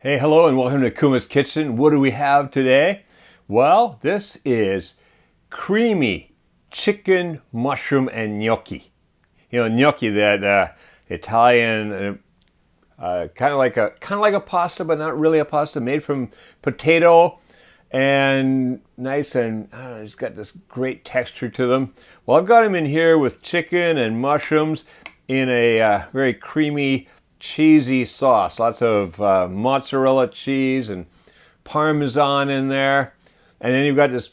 Hey, hello, and welcome to Kuma's Kitchen. What do we have today? Well, this is creamy chicken, mushroom, and gnocchi. You know, gnocchi, that Italian, kind of like a pasta, but not really a pasta, made from potato, and nice, and it's got this great texture to them. Well, I've got them in here with chicken and mushrooms in a very creamy, cheesy sauce. Lots of mozzarella cheese and parmesan in there, and then you've got this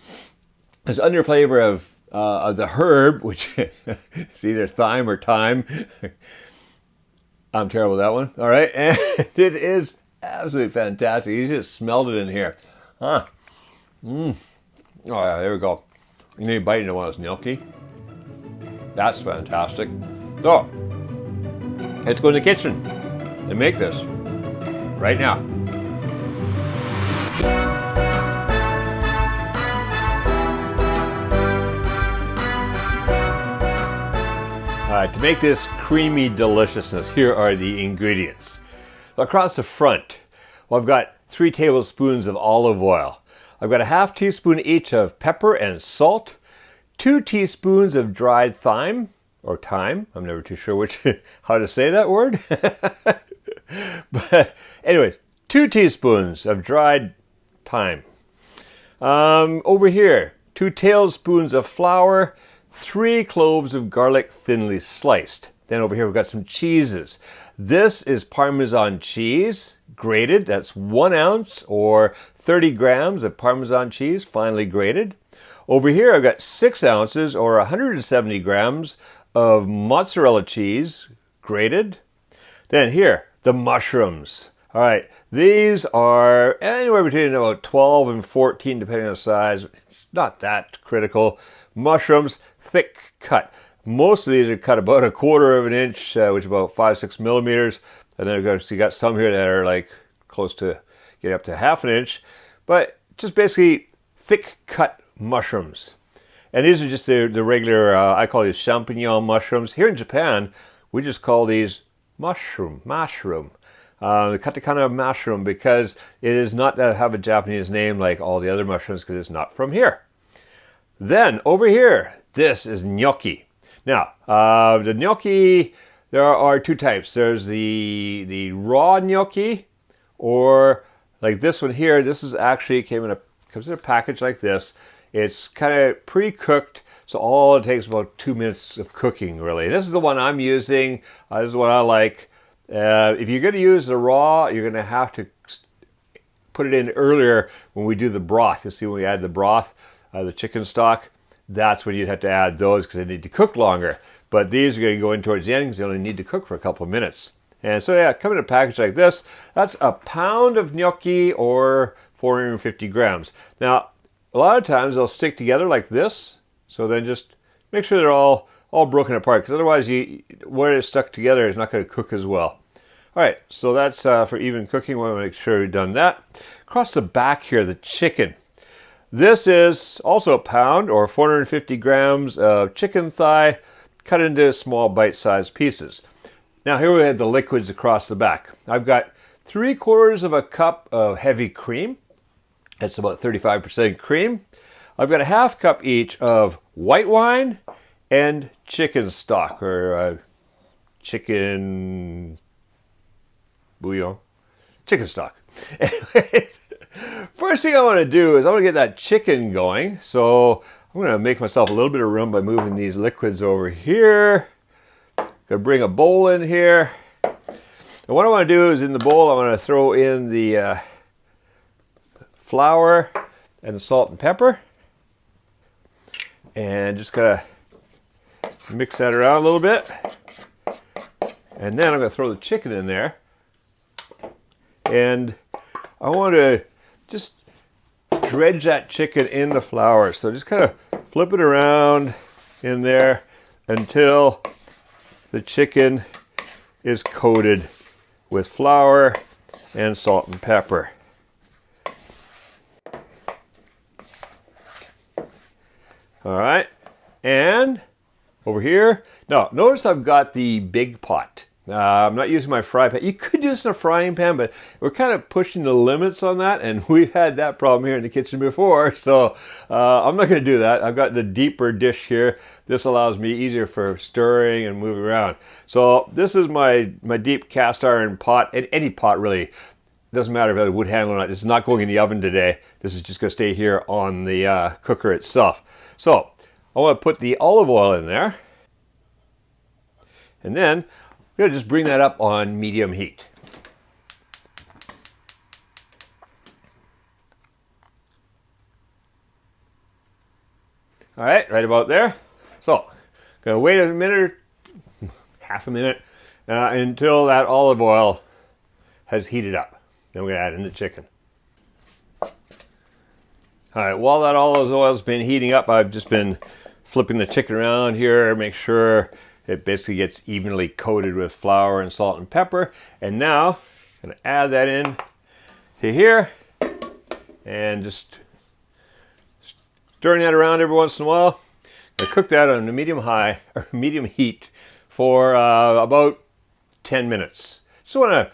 underflavor of the herb, which is either thyme or thyme. I'm terrible at that one. All right, and it is absolutely fantastic. You just smelled it in here, huh? Oh yeah, there we go. You need to bite into one of those gnocchi. That's fantastic. So let's go in the kitchen and make this right now. To make this creamy deliciousness, here are the ingredients. Across the front, well, I've got 3 tablespoons of olive oil. I've got a half teaspoon each of pepper and salt, 2 teaspoons of dried thyme, or thyme. I'm never too sure how to say that word. But anyways, 2 teaspoons of dried thyme. Over here, 2 tablespoons of flour, 3 cloves of garlic thinly sliced. Then over here we've got some cheeses. This is Parmesan cheese, grated. That's 1 ounce or 30 grams of Parmesan cheese, finely grated. Over here I've got 6 ounces or 170 grams of mozzarella cheese, grated. Then here, the mushrooms. All right, these are anywhere between about 12 and 14, depending on the size. It's not that critical. Mushrooms, thick cut. Most of these are cut about 1/4 of an inch, which is about 5-6 millimeters. And then you got some here that are like close to getting up to 1/2 an inch. But just basically thick cut mushrooms. And these are just the regular, I call these champignon mushrooms. Here in Japan, we just call these mushroom. They cut the kind of mushroom because it is not to have a Japanese name like all the other mushrooms, because it's not from here. Then over here, this is gnocchi. Now, the gnocchi, there are 2 types. There's the raw gnocchi, or like this one here. This is actually comes in a package like this. It's kind of pre-cooked, so all it takes is about 2 minutes of cooking, really. This is the one I'm using. This is what I like. If you're going to use the raw, you're going to have to put it in earlier when we do the broth. You see, when we add the broth, the chicken stock, that's when you have to add those because they need to cook longer. But these are going to go in towards the end because they only need to cook for a couple of minutes. And so yeah, come in a package like this. That's a pound of gnocchi or 450 grams. Now, a lot of times they'll stick together like this. So then just make sure they're all broken apart, because otherwise where it's stuck together is not going to cook as well. All right, so that's for even cooking. We want to make sure we've done that. Across the back here, the chicken. This is also a pound or 450 grams of chicken thigh, cut into small bite-sized pieces. Now here we have the liquids across the back. I've got 3/4 of a cup of heavy cream. That's about 35% cream. I've got a 1/2 cup each of white wine and chicken stock, or chicken bouillon. Chicken stock. Anyways, first thing I want to do is I want to get that chicken going. So I'm going to make myself a little bit of room by moving these liquids over here. Going to bring a bowl in here. And what I want to do is, in the bowl, I want to throw in the flour and the salt and pepper. And just going to mix that around a little bit. And then I'm going to throw the chicken in there. And I want to just dredge that chicken in the flour. So just kind of flip it around in there until the chicken is coated with flour and salt and pepper. All right, and over here, now notice I've got the big pot. I'm not using my fry pan. You could use a frying pan, but we're kind of pushing the limits on that, and we've had that problem here in the kitchen before, so I'm not going to do that. I've got the deeper dish here. This allows me easier for stirring and moving around. So this is my deep cast iron pot, and any pot really. Doesn't matter if it's a wood handle or not. This is not going in the oven today. This is just going to stay here on the cooker itself. So I want to put the olive oil in there, and then I'm going to just bring that up on medium heat. All right about there. So I'm going to wait a minute, half a minute, until that olive oil has heated up. Then we're going to add in the chicken. All right, while that olive oil's been heating up, I've just been flipping the chicken around here, make sure it basically gets evenly coated with flour and salt and pepper. And now I'm going to add that in to here and just stirring that around every once in a while. I'm going to cook that on a medium heat for about 10 minutes. Just want to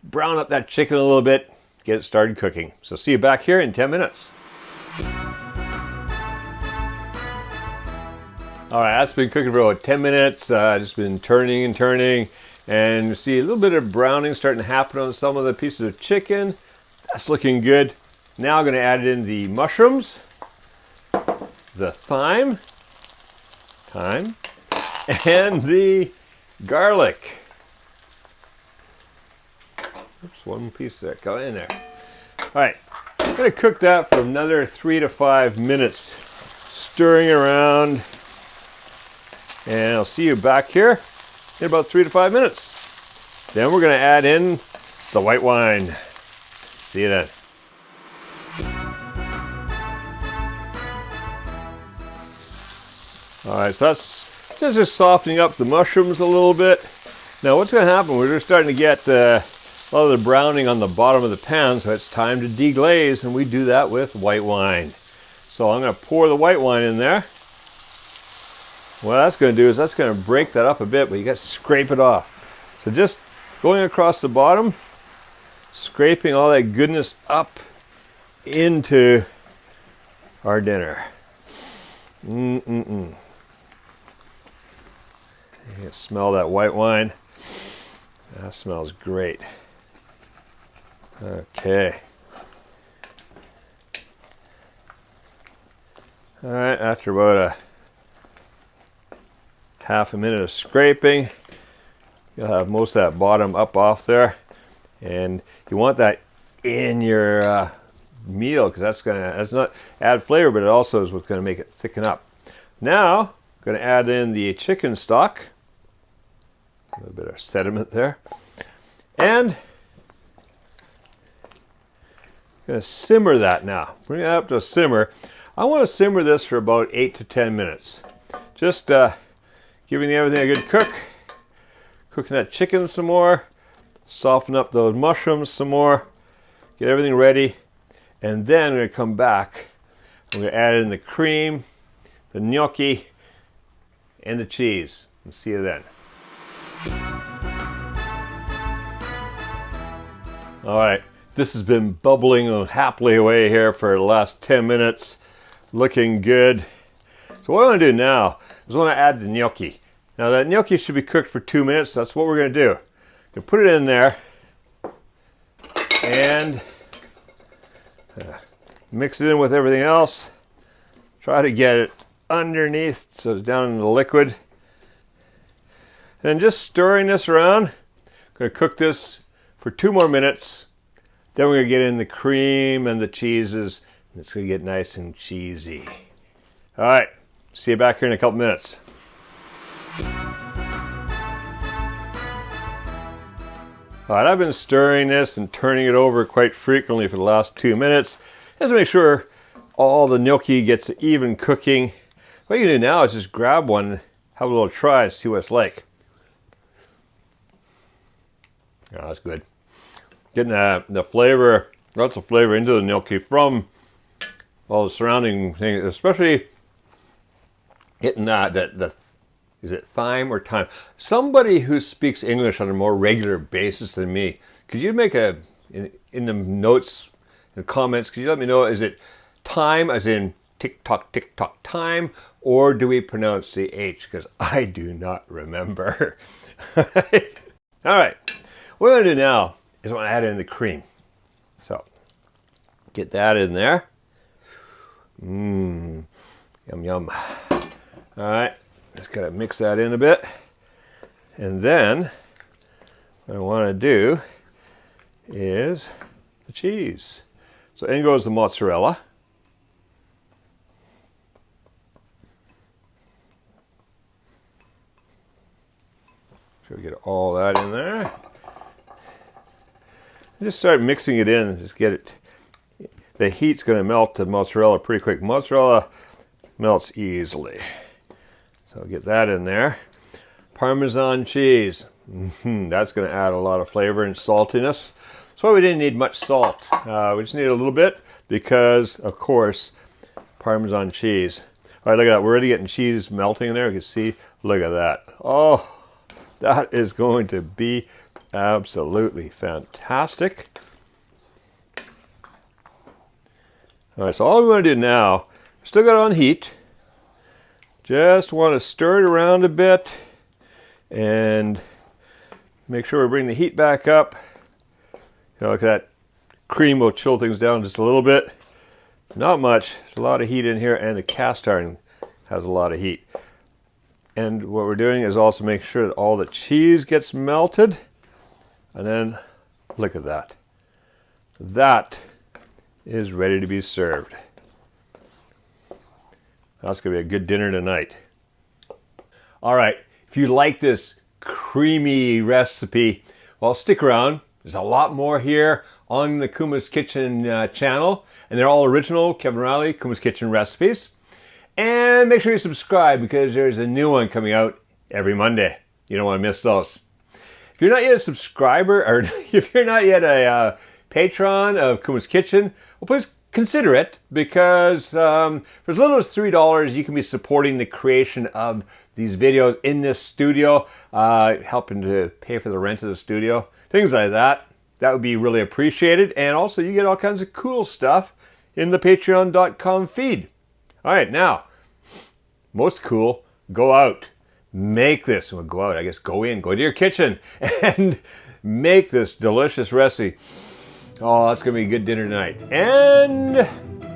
brown up that chicken a little bit, get it started cooking. So see you back here in 10 minutes. All right, that's been cooking for about 10 minutes. Just been turning and turning, and you see a little bit of browning starting to happen on some of the pieces of chicken. That's looking good. Now I'm going to add in the mushrooms, the thyme, and the garlic. Oops, one piece that got in there. All right, I'm going to cook that for another 3 to 5 minutes, stirring around, and I'll see you back here in about 3 to 5 minutes. Then we're going to add in the white wine. See you then. All right, so that's just softening up the mushrooms a little bit. Now what's going to happen, we're just starting to get a lot of the browning on the bottom of the pan, so it's time to deglaze, and we do that with white wine. So I'm going to pour the white wine in there. What that's going to do is that's going to break that up a bit, but you got to scrape it off. So just going across the bottom, scraping all that goodness up into our dinner. You can smell that white wine. That smells great. Okay. All right, after about a half a minute of scraping, you'll have most of that bottom up off there, and you want that in your meal because that's not add flavor, but it also is what's going to make it thicken up. Now I'm going to add in the chicken stock, a little bit of sediment there, and I'm going to simmer that now. Bring it up to a simmer. I want to simmer this for about 8 to 10 minutes. Just giving everything a good cook. Cooking that chicken some more. Soften up those mushrooms some more. Get everything ready. And then I'm going to come back. I'm going to add in the cream, the gnocchi, and the cheese. And see you then. All right. This has been bubbling happily away here for the last 10 minutes. Looking good. So what I want to do now is I want to add the gnocchi. Now that gnocchi should be cooked for 2 minutes. That's what we're going to do. Going to put it in there and mix it in with everything else. Try to get it underneath so it's down in the liquid. And just stirring this around. I'm going to cook this for 2 more minutes. Then we're going to get in the cream and the cheeses, and it's going to get nice and cheesy. All right, see you back here in a couple minutes. All right, I've been stirring this and turning it over quite frequently for the last 2 minutes, just to make sure all the gnocchi gets even cooking. What you can do now is just grab one, have a little try, and see what it's like. Oh, that's good. Getting the flavor, lots of flavor into the gnocchi from all the surrounding things, especially getting the Is it thyme or thyme? Somebody who speaks English on a more regular basis than me, could you make in the notes, in the comments, could you let me know, is it thyme as in tick tock time, or do we pronounce the H? Because I do not remember. All right, what we're going to do now is I'm going to add in the cream. So get that in there. Yum, yum. All right, just got to mix that in a bit. And then what I want to do is the cheese. So in goes the mozzarella. So we get all that in there. And just start mixing it in and just get it. The heat's going to melt the mozzarella pretty quick. Mozzarella melts easily. So get that in there. Parmesan cheese. That's going to add a lot of flavor and saltiness. That's why we didn't need much salt. We just need a little bit because, of course, Parmesan cheese. All right, look at that. We're already getting cheese melting in there. You can see, look at that. Oh, that is going to be absolutely fantastic. All right, so all we want to do now, still got it on heat. Just want to stir it around a bit and make sure we bring the heat back up. You know, look at that. Cream will chill things down just a little bit. Not much. There's a lot of heat in here, and the cast iron has a lot of heat. And what we're doing is also make sure that all the cheese gets melted. And then look at that. That is ready to be served. That's going to be a good dinner tonight. All right, if you like this creamy recipe, well, stick around. There's a lot more here on the Kuma's Kitchen channel, and they're all original Kevin Riley Kuma's Kitchen recipes. And make sure you subscribe because there's a new one coming out every Monday. You don't want to miss those. If you're not yet a subscriber, or if you're not yet a patron of Kuma's Kitchen, well, please consider it, because for as little as $3, you can be supporting the creation of these videos in this studio, helping to pay for the rent of the studio, things like that. That would be really appreciated. And also, you get all kinds of cool stuff in the patreon.com feed. All right, now, most cool, go out. Make this. Well, go out, I guess, go to your kitchen and make this delicious recipe. Oh, that's going to be a good dinner tonight. And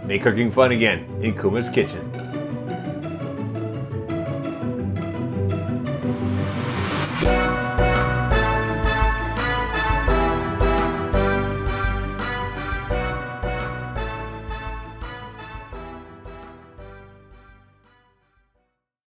make cooking fun again in Kuma's Kitchen.